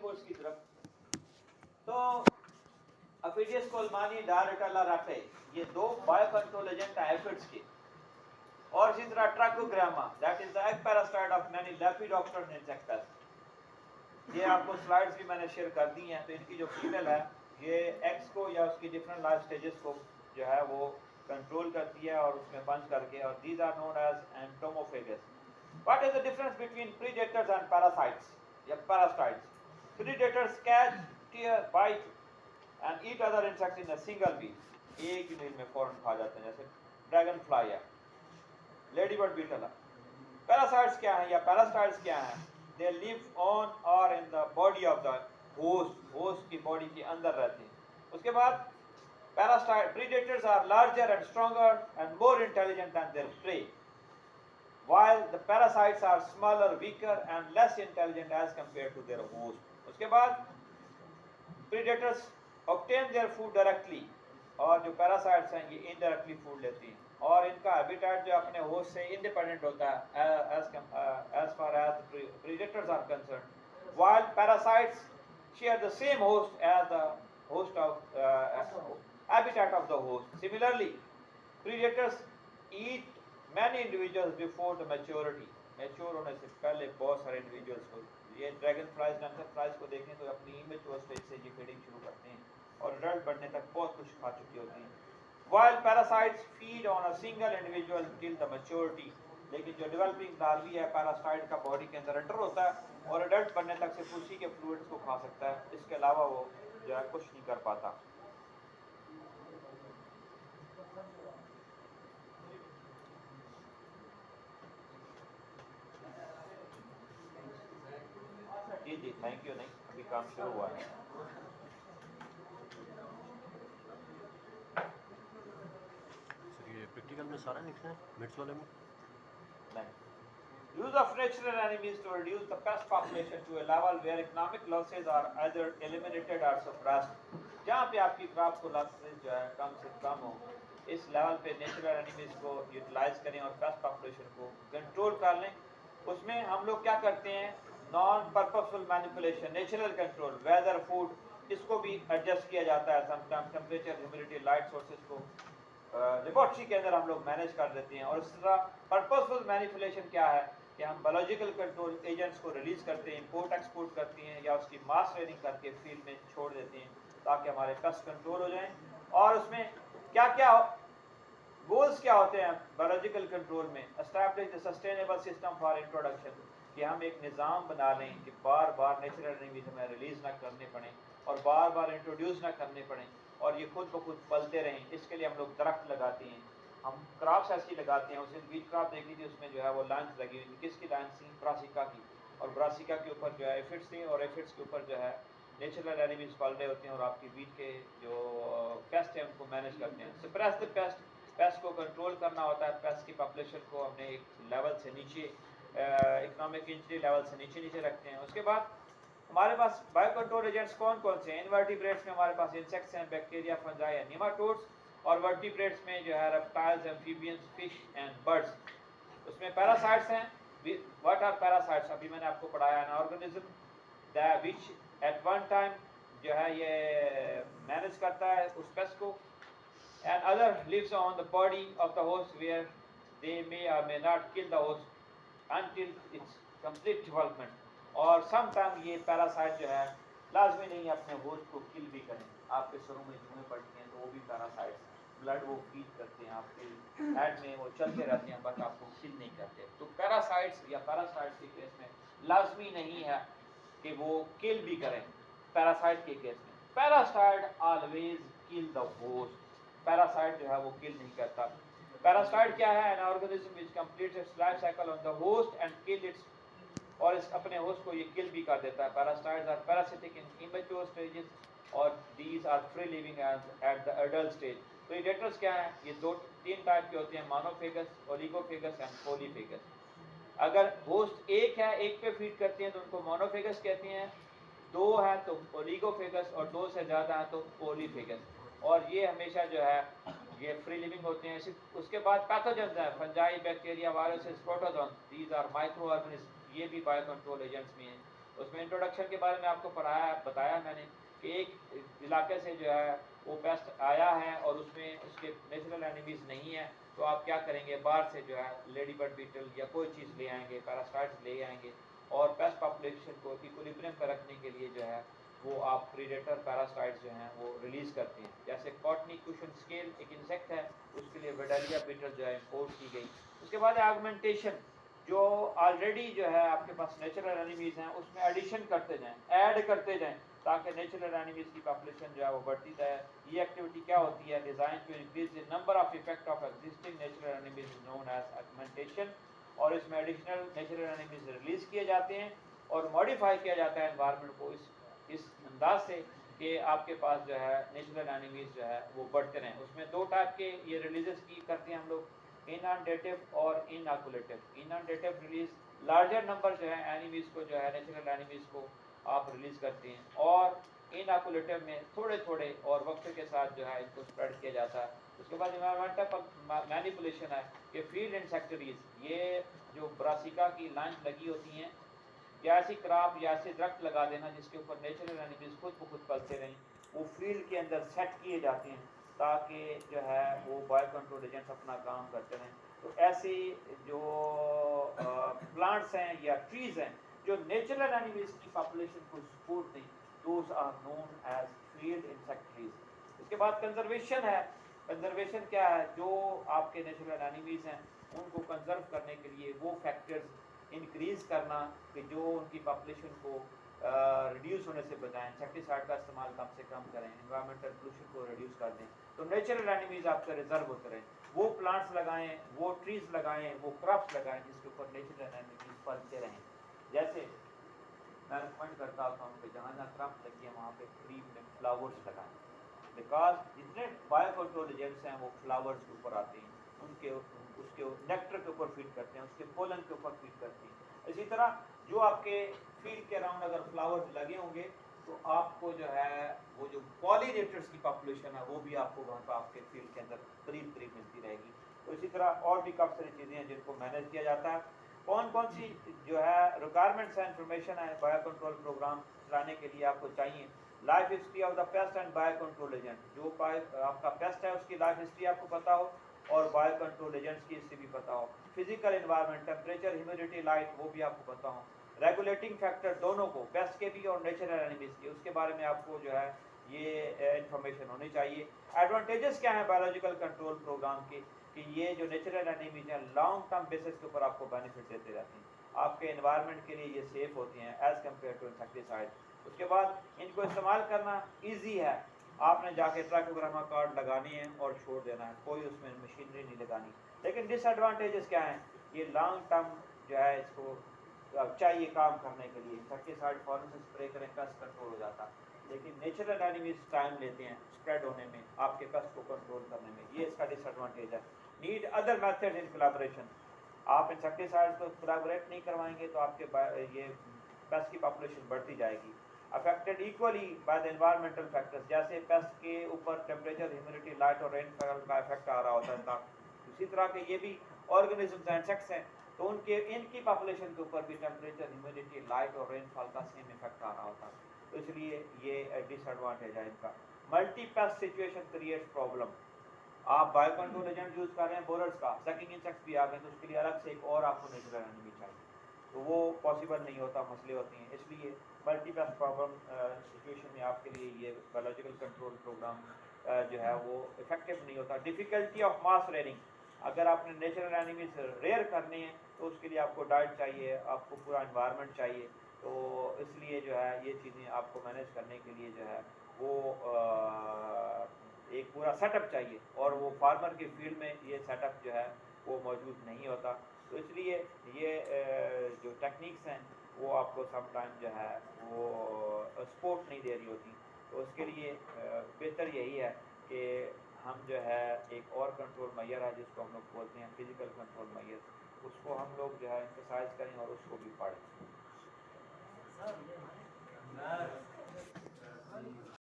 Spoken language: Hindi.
कोर्स की तरफ। तो अफिडियस कोलमानी डायरेटला राटे ये दो बायो कंट्रोल एजेंट हैं एफिड्स के। और इसी तरह trichogramma that is the egg parasite of many lepidoptera insects. ये आपको स्लाइड्स भी मैंने शेयर कर दी हैं। तो इनकी जो फीमेल है ये एग्स को या उसकी डिफरेंट लाइफ स्टेजेस को जो है वो कंट्रोल करती है और उसमें बंद करके, और these are known as entomophagous. What is the difference between predators and parasites या parasites? Predators catch, tear, bite and eat other insects in a single meal. एक ही मील में फौरन खा जाते हैं, जैसे ड्रैगन फ्लाई है, लेडीबर्ड बीटल है। पैरासाइट्स क्या है या पैरासाइट्स क्या है? दे लिव ऑन और in the body of the host, host की बॉडी के अंदर रहते हैं। उसके बाद parasite predators are larger and stronger and more intelligent than their prey, while the parasites are smaller, weaker and less intelligent as compared to their host. उसके बाद predators obtain their food directly, और जो parasites हैं ये indirectly food लेती हैं, और इनका habitat जो अपने host से independent होता है as far as the predators are concerned, while parasites share the same host as the host of habitat of the host. Similarly, predators eat many individuals before the maturity. Mature होने से पहले बहुत सारे इंडिविजुअल्स को, ये ड्रैगन फ्लाइज, डंकर फ्लाइज को देखें तो अपनी इमेच्योर स्टेज से ये फीडिंग शुरू करते हैं और एडल्ट बनने तक बहुत कुछ खा चुकी होती हैं। While parasites feed on a single individual till the maturity, लेकिन जो डेवलपिंग लार्वी है पैरासाइट का बॉडी के अंदर एंटर होता है और एडल्ट बनने तक सिर्फ उसी के फ्लूइड्स को खा सकता है, इसके अलावा वो जो है कुछ नहीं कर पाता। जी जी थैंक यू, नहीं अभी काम शुरू हुआ है। सर ये प्रैक्टिकल में सारा लिखना है मिट्स वाले में? नहीं। Use of natural enemies to reduce the pest population to a level where economic losses are either eliminated or suppressed. जहाँ पे आपकी क्रॉप को लॉसेस जो है कम से कम हो, इस लेवल पे नेचुरल एनिमीज को यूटिलाइज करें और पेस्ट पॉपुलेशन को कंट्रोल कर लें। उसमें हम लोग क्या करते हैं, non purposeful manipulation, natural control, weather, food, इसको भी एडजस्ट किया जाता है। Sometime temperature, humidity, light sources को लेबोरेटरी के अंदर हम लोग मैनेज कर देते हैं। और इस तरह पर्पसफुल मैनिपुलेशन क्या है कि हम बायोलॉजिकल कंट्रोल एजेंट्स को रिलीज करते हैं, इंपोर्ट एक्सपोर्ट करते हैं या उसकी मास ट्रेनिंग करके फील्ड में छोड़ देते हैं ताकि हमारे पेस्ट कंट्रोल हो जाएं। और उसमें क्या क्या गोल्स क्या होते हैं बायोलॉजिकल कंट्रोल में? Establish the sustainable system for introduction, कि हम एक निज़ाम बना लें कि बार बार नेचुरल एनिमीज हमें रिलीज ना करने पड़े और बार बार इंट्रोड्यूस ना करने पड़े और ये खुद ब खुद पलते रहें। इसके लिए हम लोग दरख्त लगाते हैं, हम क्रॉप्स ऐसी लगाते हैं। उस दिन बीट क्रॉप देखी थी, उसमें जो है वो लाइन्स लगी हुई थी। किसकी लाइन्स थी? ब्रासिका की। और ब्रासिका के ऊपर जो है एफिड्स थी और एफिड्स के ऊपर जो है नेचुरल एनिमीज पल रहे होते हैं और आपकी बीट के जो पेस्ट हैं उनको मैनेज करते हैं। सप्रेस द पेस्ट, पेस्ट को कंट्रोल करना होता है। पेस्ट की पॉपुलेशन को हमने एक लेवल से नीचे, इकोनॉमिक इंजरी लेवल से नीचे नीचे रखते हैं। उसके बाद हमारे पास बायो कंट्रोल एजेंट्स कौन कौन से हैं? इनवर्टिब्रेट्स में हमारे पास इंसेक्ट्स हैं, बैक्टीरिया, फंजाई एंड निमाटोड्स, और वर्टिब्रेट्स में जो है reptiles, amphibians, fish and birds. उसमें पैरासाइट्स हैं। What are parasites? अभी मैंने आपको पढ़ाया, an organism that which at one time जो है ये मैनेज करता है उस पेस्ट को, and other lives on the body of the host where they may or may not kill the host until its complete development. और समटाइम ये पैरासाइट जो है लाजमी नहीं अपने होस्ट को किल भी करें। आपके सरों में जुएं पड़ती हैं तो वो भी पैरासाइट्स, ब्लड वो फीड करते हैं आपके हेड में, वो चलते रहते हैं बट आपको किल नहीं करते। तो पैरासाइट्स या पैरासाइट्स के केस में लाजमी नहीं है कि वो किल भी करें। पैरासाइट के केस में parasite always kill the host, parasite जो है वो किल नहीं करता। पैरासाइट क्या है? An organism which completes it's life cycle on the host and kill it's, और इस अपने होस्ट को ये किल भी कर देता है। Parasites are parasitic in immature stages और these are free living at the adult stage. Predators क्या है? ये तीन टाइप के होते हैं, मोनोफेगस, ओलिगोफेगस एंड पॉलीफेगस। अगर होस्ट एक है, एक पे फीड करते हैं तो उनको मोनोफेगस कहते हैं, दो है तो ओलिगोफेगस और दो से ज़्यादा है तो पॉलीफेगस। और ये हमेशा जो है ये फ्री लिविंग होते हैं। उसके बाद पैथोजेंस है, fungi, bacteria, viruses, protozoan, these are micro organism, ये भी बायो कंट्रोल एजेंट्स में हैं। उसमें इंट्रोडक्शन के बारे में आपको बताया मैंने कि एक इलाके से जो है वो पेस्ट आया है और उसमें उसके नेचुरल एनिमीज नहीं है, तो आप क्या करेंगे, बाहर से जो है लेडी बर्ड बीटल या कोई चीज़ ले आएंगे, पैरासाइट्स ले आएंगे और पेस्ट पॉपुलेशन को इक्विलिब्रियम पर रखने के लिए जो है वो आप प्रीडेटर पैरासाइट्स जो हैं वो रिलीज़ करते हैं। जैसे कॉटनी कुशन स्केल एक इंसेक्ट है, उसके लिए वेडालिया बीटल जो है इम्पोर्ट की गई। उसके बाद आगमेंटेशन, जो ऑलरेडी जो है आपके पास नेचुरल एनिमीज़ हैं उसमें एडिशन करते जाएं, ऐड करते जाएं, ताकि नेचुरल एनिमीज़ की पॉपुलेशन जो है वो बढ़ती जाए। ये एक्टिविटी क्या होती है, design to increase the number of effect of existing natural enemies known as augmentation. और इसमें एडिशनल नेचुरल एनिमीज़ रिलीज़ किए जाते हैं और मॉडिफाई किया जाता है एनवायरनमेंट को इस अंदाज से कि आपके पास जो है नेचुरल एनिमीज़ जो है वो बढ़ते रहें। उसमें दो टाइप के ये रिलीजेस की करते हैं हम लोग, इनअंडेटिव और इनऑकुलेटिव। इनअंडेटिव रिलीज लार्जर नंबर जो है एनिमीज़ को, जो है नेचुरल एनिमीज़ को आप रिलीज़ करते हैं, और इनऑकुलेटिव में थोड़े थोड़े और वक्त के साथ जो है इनको स्प्रेड किया जाता है। उसके बाद इन्वायरमेंटल मैनिपुलेशन है कि फील्ड इंसेक्टरीज, ये जो ब्रासिका की लाइन लगी होती हैं, या ऐसी क्रॉप या ऐसे दरख्त लगा देना जिसके ऊपर नेचुरल एनिमीज खुद ब खुद पलते रहें, वो फील्ड के अंदर सेट किए जाते हैं ताकि जो है वो बायो कंट्रोल एजेंट्स अपना काम करते रहें। तो ऐसे जो प्लांट्स हैं या ट्रीज़ हैं जो नेचुरल एनिमीज की पॉपुलेशन को सपोर्ट दें, those are known as field insect trees. इसके बाद कंजर्वेशन है। कंजर्वेशन क्या है, जो आपके नेचुरल एनिमीज हैं उनको कंजर्व करने के लिए वो फैक्टर्स इंक्रीज करना कि जो उनकी पॉपुलेशन को रिड्यूस होने से बचाएं, इंसेक्टिसाइड का इस्तेमाल कम से कम करें, एनवायरमेंटल पोल्यूशन को रिड्यूस कर दें, तो नेचुरल एनिमीज आपके रिजर्व होते रहें। वो प्लांट्स लगाएं, वो ट्रीज लगाएं, वो क्रॉप्स लगाएं जिसके ऊपर नेचुरल एनिमीज फलते रहें। जैसे मैं रिकमेंड करता हूँ कि जहाँ जहाँ क्रॉप लगी है वहाँ पे ट्री में फ्लावर्स लगाएं, बिकॉज जितने बायो कंट्रोल एजेंट्स हैं वो फ्लावर्स के ऊपर आते हैं, उनके उसके नेक्टर के ऊपर फीड करते हैं, उसके पोलन के ऊपर फीड करते हैं। इसी तरह जो आपके फील्ड के अराउंड अगर फ्लावर्स लगे होंगे तो आपको जो है वो जो पॉलिनेटर्स की पॉपुलेशन है वो भी आपको वहाँ पर आपके फील्ड के अंदर करीब करीब मिलती रहेगी। तो इसी तरह और भी काफ़ी सारी चीज़ें हैं जिनको मैनेज किया जाता है। कौन कौन सी जो है रिक्वायरमेंट्स है, इंफॉर्मेशन है बायो कंट्रोल प्रोग्राम चलाने के लिए आपको चाहिए। Life history of the paste and bio control agent, जो आपका पेस्ट है उसकी लाइफ हिस्ट्री आपको पता हो और बायो कंट्रोल एजेंट्स की हिस्ट्री भी पता हो। Physical environment, temperature, humidity, light, वो भी आपको पता हो। रेगुलेटिंग फैक्टर दोनों को, पेस्ट के भी और नेचुरल एनिमीज के, उसके बारे में आपको जो है ये इंफॉर्मेशन होनी चाहिए। एडवांटेजेस क्या है बायोलॉजिकल कंट्रोल प्रोग्राम के, कि ये जो नेचुरल एनिमीज हैं लॉन्ग टर्म बेसिस के ऊपर आपको बेनिफिट देते रहते हैं, आपके एनवायरनमेंट के लिए ये सेफ होती हैं एज़ कम्पेयर टू इंसेक्टिसाइड। उसके बाद इनको इस्तेमाल करना ईजी है, आपने जाके ट्राइकोग्रामा कार्ड लगानी है और छोड़ देना है, कोई उसमें मशीनरी नहीं लगानी। लेकिन डिसएडवांटेजेस क्या हैं, ये लॉन्ग टर्म जो है इसको चाहिए काम करने के लिए, इंसेक्टिसाइड फौरन से स्प्रे करें कस्ट कंट्रोल हो जाता, लेकिन नेचुरल एनिमीज टाइम लेते हैं स्प्रेड होने में, आपके कस्ट को कंट्रोल करने में, ये इसका डिसएडवांटेज है। Need other method in collaboration, आप इंसेक्टिसाइड को कोलैबोरेट नहीं करवाएंगे तो आपके ये पेस्ट की पॉपुलेशन बढ़ती जाएगी। Affected equally by the environmental factors, जैसे पेस्ट के ऊपर टेम्परेचर, ह्यूमिडिटी, लाइट और रेनफॉल का इफेक्ट आ रहा होता है, उसी तरह के ये भी ऑर्गेनिजम्स हैं, इंसेक्ट्स हैं, तो उनके इनकी पॉपुलेशन के ऊपर भी टेम्परेचर, ह्यूमिडिटी, लाइट और रेनफॉल का सेम इफेक्ट आ रहा होता है, तो इसलिए ये डिसएडवांटेज है इनका। Multi paste situation creates problem, आप बायो कंट्रोल एजेंट यूज कर रहे हैं बोरर्स का, सकिंग इंसेक्ट्स भी आ गए तो उसके लिए अलग से एक और आपको नेचुरल एनिमी चाहिए, तो वो पॉसिबल नहीं होता, मसले होते हैं। इसलिए मल्टी पेस्ट प्रॉब्लम सिचुएशन में आपके लिए ये बायोलॉजिकल कंट्रोल प्रोग्राम जो है वो इफेक्टिव नहीं होता। डिफ़िकल्टी ऑफ मास रेयरिंग, अगर आपने नेचुरल एनिमीज रेयर करने हैं तो उसके लिए आपको डाइट चाहिए, आपको पूरा इन्वायरमेंट चाहिए, तो इसलिए जो है ये चीज़ें आपको मैनेज करने के लिए जो है वो एक पूरा सेटअप चाहिए, और वो फार्मर के फील्ड में ये सेटअप जो है वो मौजूद नहीं होता, तो इसलिए ये जो टेक्निक्स हैं वो आपको सम टाइम जो है वो सपोर्ट नहीं दे रही होती। तो उसके लिए बेहतर यही है कि हम जो है एक और कंट्रोल मैयर है जिसको हम लोग बोलते हैं फिजिकल कंट्रोल मैयर, उसको हम लोग जो है एक्सरसाइज करें और उसको भी पढ़ें।